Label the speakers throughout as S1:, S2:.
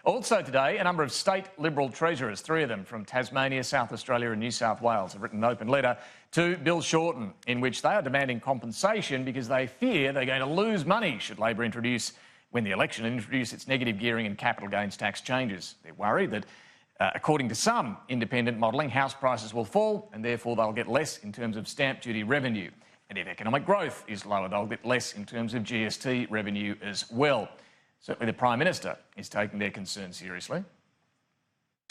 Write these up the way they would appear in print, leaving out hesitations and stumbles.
S1: Also today, a number of state Liberal treasurers, three of them from Tasmania, South Australia and New South Wales, have written an open letter to Bill Shorten in which they are demanding compensation because they fear they're going to lose money should Labor win the election and introduce its negative gearing and capital gains tax changes. They're worried that, according to some independent modelling, house prices will fall and therefore they'll get less in terms of stamp duty revenue. And if economic growth is lower, they'll get less in terms of GST revenue as well. Certainly the Prime Minister is taking their concerns seriously.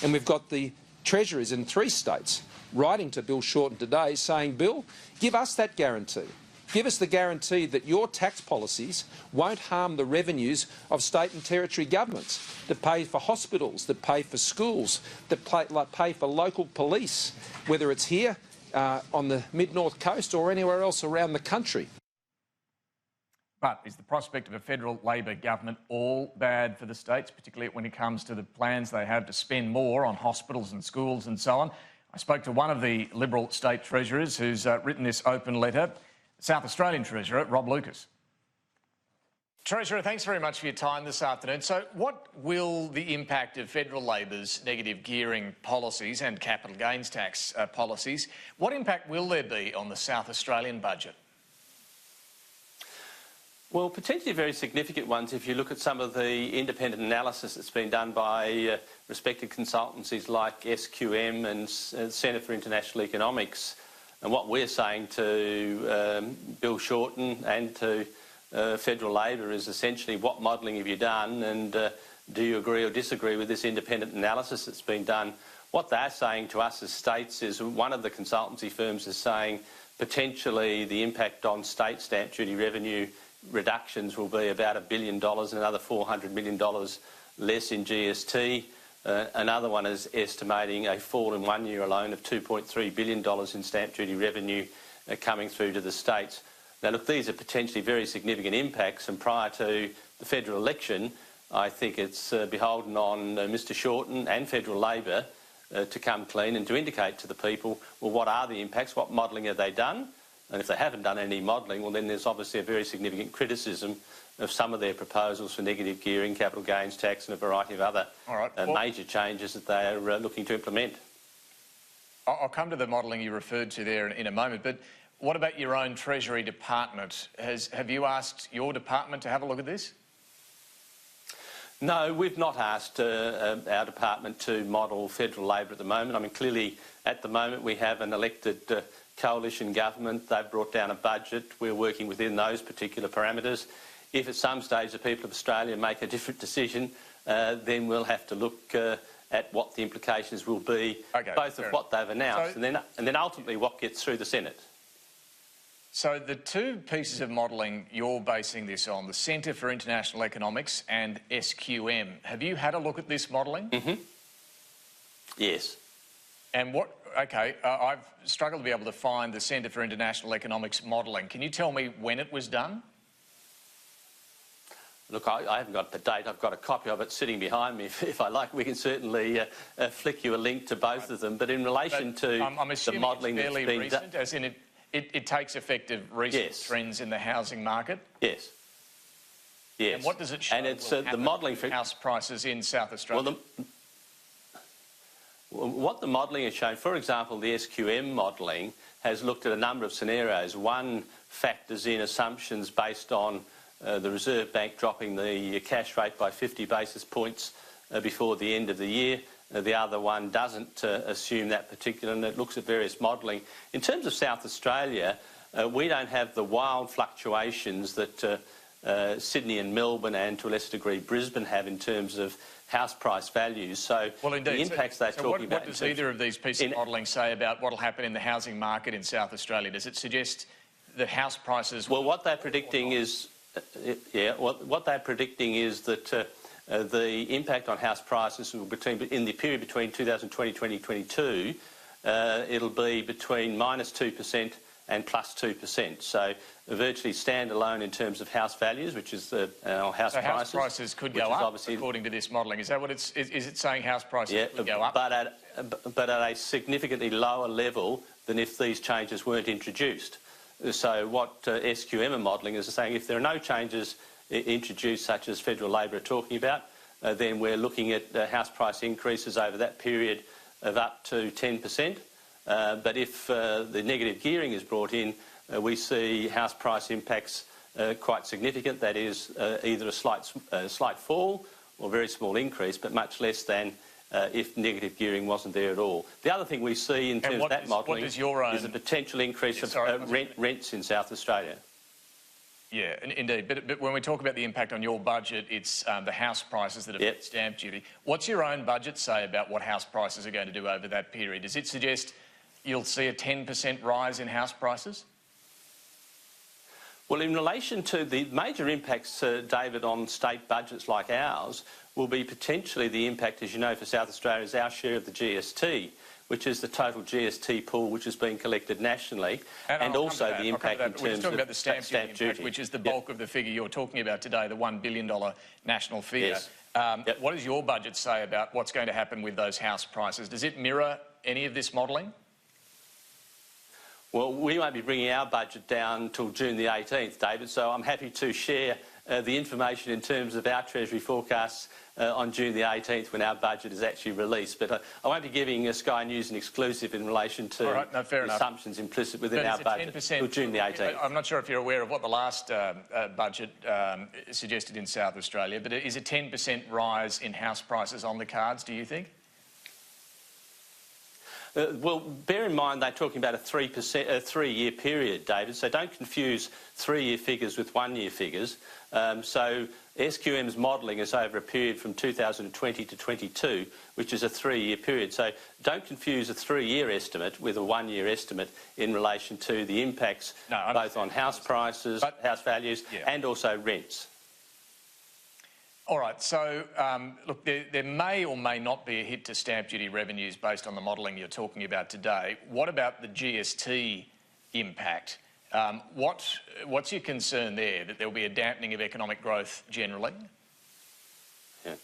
S2: And we've got the treasurers in 3 states writing to Bill Shorten today saying, Bill, give us that guarantee. Give us the guarantee that your tax policies won't harm the revenues of state and territory governments that pay for hospitals, that pay for schools, that pay for local police, whether it's here on the mid-north coast or anywhere else around the country.
S1: But is the prospect of a federal Labor government all bad for the states, particularly when it comes to the plans they have to spend more on hospitals and schools and so on? I spoke to one of the Liberal state treasurers who's written this open letter, South Australian Treasurer Rob Lucas. Treasurer, thanks very much for your time this afternoon. So what will the impact of federal Labor's negative gearing policies and capital gains tax policies, what impact will there be on the South Australian budget?
S3: Well, potentially very significant ones if you look at some of the independent analysis that's been done by respected consultancies like SQM and Centre for International Economics. And what we're saying to Bill Shorten and to federal Labor is essentially what modelling have you done and do you agree or disagree with this independent analysis that's been done? What they're saying to us as states is one of the consultancy firms is saying potentially the impact on state stamp duty revenue reductions will be about $1 billion and another $400 million less in GST. Another one is estimating a fall in 1 year alone of $2.3 billion in stamp duty revenue coming through to the states. Now, look, these are potentially very significant impacts, and prior to the federal election, I think it's beholden on Mr Shorten and federal Labor to come clean and to indicate to the people, well, what are the impacts, what modelling have they done? And if they haven't done any modelling, well, then there's obviously a very significant criticism of some of their proposals for negative gearing, capital gains tax and a variety of other major changes that they are looking to implement.
S1: I'll come to the modelling you referred to there in a moment, but what about your own Treasury Department? Have you asked your department to have a look at this?
S3: No, we've not asked our department to model federal Labor at the moment. I mean, clearly, at the moment, we have an elected coalition government. They've brought down a budget. We're working within those particular parameters. If at some stage the people of Australia make a different decision, then we'll have to look at what the implications will be, both of what they've announced and then ultimately what gets through the Senate.
S1: So the 2 pieces of modelling you're basing this on, the Centre for International Economics and SQM, have you had a look at this modelling?
S3: Mm-hmm. Yes.
S1: And what... OK, I've struggled to be able to find the Centre for International Economics modelling. Can you tell me when it was done?
S3: Look, I haven't got the date. I've got a copy of it sitting behind me. If I like, we can certainly flick you a link to both of them. But in relation to the modelling that's been done...
S1: as in it takes effect of recent trends in the housing market?
S3: Yes. Yes.
S1: And what does it show?
S3: And it's the modelling for
S1: house prices in South Australia?
S3: What the modelling has shown, for example, the SQM modelling has looked at a number of scenarios. One factors in assumptions based on the Reserve Bank dropping the cash rate by 50 basis points before the end of the year. The other one doesn't assume that particular, and it looks at various modelling. In terms of South Australia, we don't have the wild fluctuations that Sydney and Melbourne and, to a lesser degree, Brisbane have in terms of house price values. So the impacts they're talking about...
S1: What does either of these pieces of modelling say about what will happen in the housing market in South Australia? Does it suggest that house prices...
S3: Well, what they're predicting is... what they're predicting is that the impact on house prices in the period between 2020 and 2022, it'll be between -2% and +2%. So virtually standalone in terms of house values, which is the house prices.
S1: House prices could go up, according to this modelling. Is that what is it saying? House prices could go up,
S3: but at a significantly lower level than if these changes weren't introduced. So what SQM are modelling is saying if there are no changes introduced, such as federal Labor are talking about, then we're looking at house price increases over that period of up to 10%. But if the negative gearing is brought in, we see house price impacts quite significant. That is either a slight fall or very small increase, but much less than if negative gearing wasn't there at all. The other thing we see in terms of that modelling is a potential increase of rents in South Australia.
S1: Yeah, indeed. But when we talk about the impact on your budget, it's the house prices that affect stamp duty. What's your own budget say about what house prices are going to do over that period? Does it suggest you'll see a 10% rise in house prices?
S3: Well, in relation to the major impacts, David, on state budgets like ours, will be potentially the impact, as you know, for South Australia is our share of the GST, which is the total GST pool which is being collected nationally, and also the impact in terms of
S1: We're just talking about the stamp duty impact, which is the bulk of the figure you're talking about today, the $1 billion national figure.
S3: Yes.
S1: What does your budget say about what's going to happen with those house prices? Does it mirror any of this modelling?
S3: Well, we won't be bringing our budget down until June the 18th, David, so I'm happy to share the information in terms of our Treasury forecasts on June the 18th when our budget is actually released. But I won't be giving Sky News an exclusive in relation to the assumptions implicit within our budget until June the 18th.
S1: I'm not sure if you're aware of what the last budget suggested in South Australia, but is a 10% rise in house prices on the cards, do you think?
S3: Well, bear in mind they're talking about a 3-year period, David, so don't confuse 3-year figures with 1-year figures. So SQM's modelling is over a period from 2020 to 22, which is a 3-year period. So don't confuse a 3-year estimate with a 1-year estimate in relation to the impacts both on house prices, house values and also rents.
S1: All right, so look, there may or may not be a hit to stamp duty revenues based on the modelling you're talking about today. What about the GST impact? What's your concern there, that there'll be a dampening of economic growth generally?
S3: Yeah.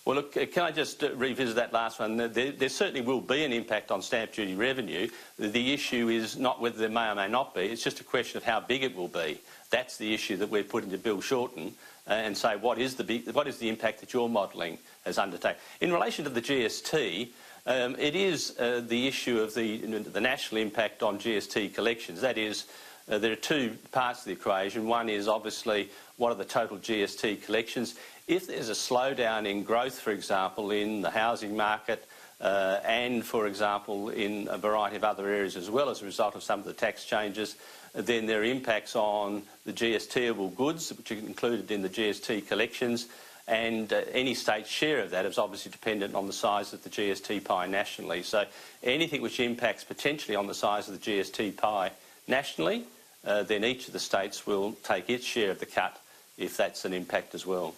S3: Well, look, can I just revisit that last one? There certainly will be an impact on stamp duty revenue. The issue is not whether there may or may not be, it's just a question of how big it will be. That's the issue that we're putting to Bill Shorten and say what is the impact that your modelling has undertaken. In relation to the GST, it is the issue of the national impact on GST collections. That is, there are two parts of the equation. One is obviously what are the total GST collections. If there's a slowdown in growth, for example, in the housing market and, for example, in a variety of other areas as well as a result of some of the tax changes, then there are impacts on the GST-able goods, which are included in the GST collections, and any state share of that is obviously dependent on the size of the GST pie nationally. So anything which impacts potentially on the size of the GST pie nationally, then each of the states will take its share of the cut if that's an impact as well.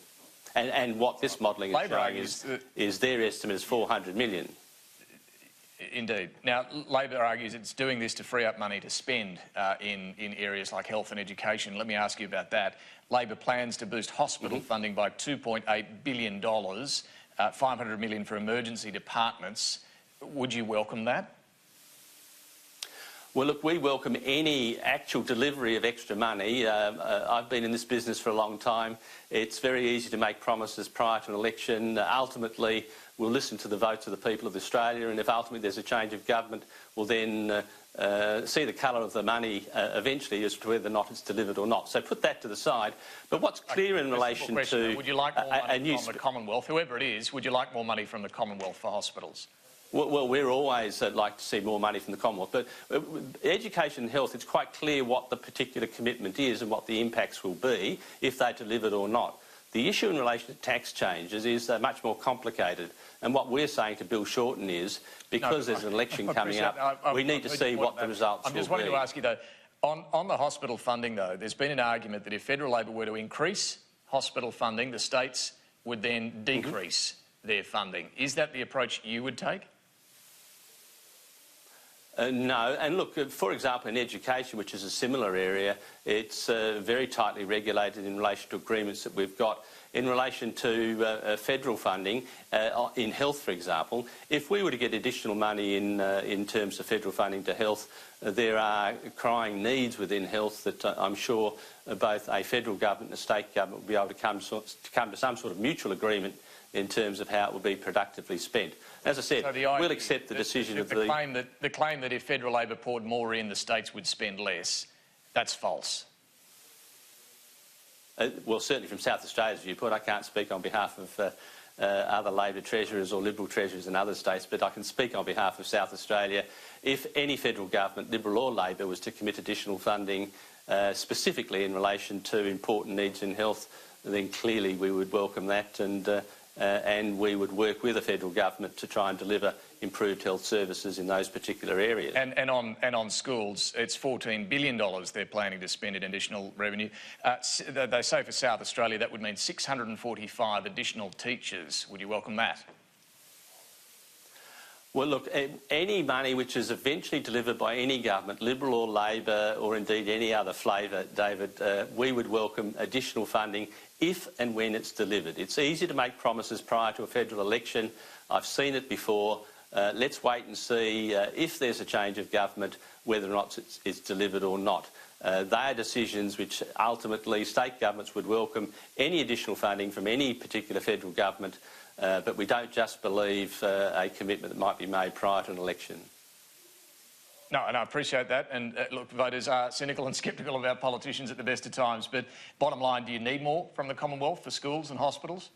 S3: And what this modelling is showing is their estimate is 400 million.
S1: Indeed. Now, Labor argues it's doing this to free up money to spend in areas like health and education. Let me ask you about that. Labor plans to boost hospital funding by $2.8 billion, $500 million for emergency departments. Would you welcome that?
S3: Well, look, we welcome any actual delivery of extra money. I've been in this business for a long time. It's very easy to make promises prior to an election. Ultimately, we'll listen to the votes of the people of Australia, and if ultimately there's a change of government, we'll then see the colour of the money eventually as to whether or not it's delivered or not. So put that to the side. But what's clear in relation to...
S1: Would you like more money from the Commonwealth, whoever it is, would you like more money from the Commonwealth for hospitals?
S3: Well, we're always like to see more money from the Commonwealth, but education and health, it's quite clear what the particular commitment is and what the impacts will be if they're delivered or not. The issue in relation to tax changes is much more complicated, and what we're saying to Bill Shorten is, because there's an election coming up, we need to see what the results will be.
S1: I'm just wanting to ask you, though, on the hospital funding, though, there's been an argument that if federal Labor were to increase hospital funding, the states would then decrease their funding. Is that the approach you would take?
S3: No, and look, for example, in education, which is a similar area, it's very tightly regulated in relation to agreements that we've got. In relation to federal funding, in health, for example, if we were to get additional money in terms of federal funding to health, there are crying needs within health that I'm sure both a federal government and a state government will be able to come to some sort of mutual agreement in terms of how it will be productively spent. As I said,
S1: so
S3: we'll accept the decision of the
S1: claim that if federal Labor poured more in, the states would spend less. That's false.
S3: Well, certainly from South Australia's viewpoint, I can't speak on behalf of other Labor treasurers or Liberal treasurers in other states, but I can speak on behalf of South Australia. If any federal government, Liberal or Labor, was to commit additional funding specifically in relation to important needs in health, then clearly we would welcome that, and we would work with the federal government to try and deliver improved health services in those particular areas.
S1: And on schools, it's $14 billion they're planning to spend in additional revenue. They say for South Australia that would mean 645 additional teachers. Would you welcome that?
S3: Well, look, any money which is eventually delivered by any government, Liberal or Labor, or indeed any other flavour, David, we would welcome additional funding if and when it's delivered. It's easy to make promises prior to a federal election. I've seen it before. Let's wait and see if there's a change of government, whether or not it's delivered or not. They are decisions which ultimately state governments would welcome any additional funding from any particular federal government, but we don't just believe a commitment that might be made prior to an election.
S1: No, and I appreciate that. And look, voters are cynical and sceptical of our politicians at the best of times. But bottom line, do you need more from the Commonwealth for schools and hospitals?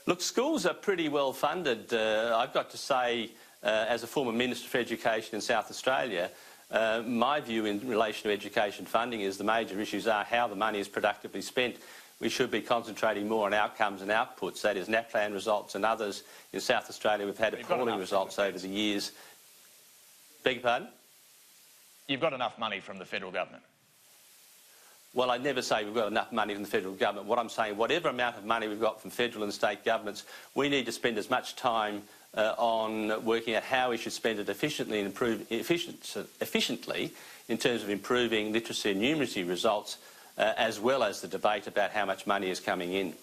S3: Look, schools are pretty well funded. I've got to say, as a former Minister for Education in South Australia, my view in relation to education funding is the major issues are how the money is productively spent. We should be concentrating more on outcomes and outputs, that is NAPLAN results and others. In South Australia, we've had appalling results over the years. Beg your pardon?
S1: You've got enough money from the federal government.
S3: Well, I never say we've got enough money from the federal government. What I'm saying, whatever amount of money we've got from federal and state governments, we need to spend as much time on working out how we should spend it efficiently and efficiently in terms of improving literacy and numeracy results, as well as the debate about how much money is coming in.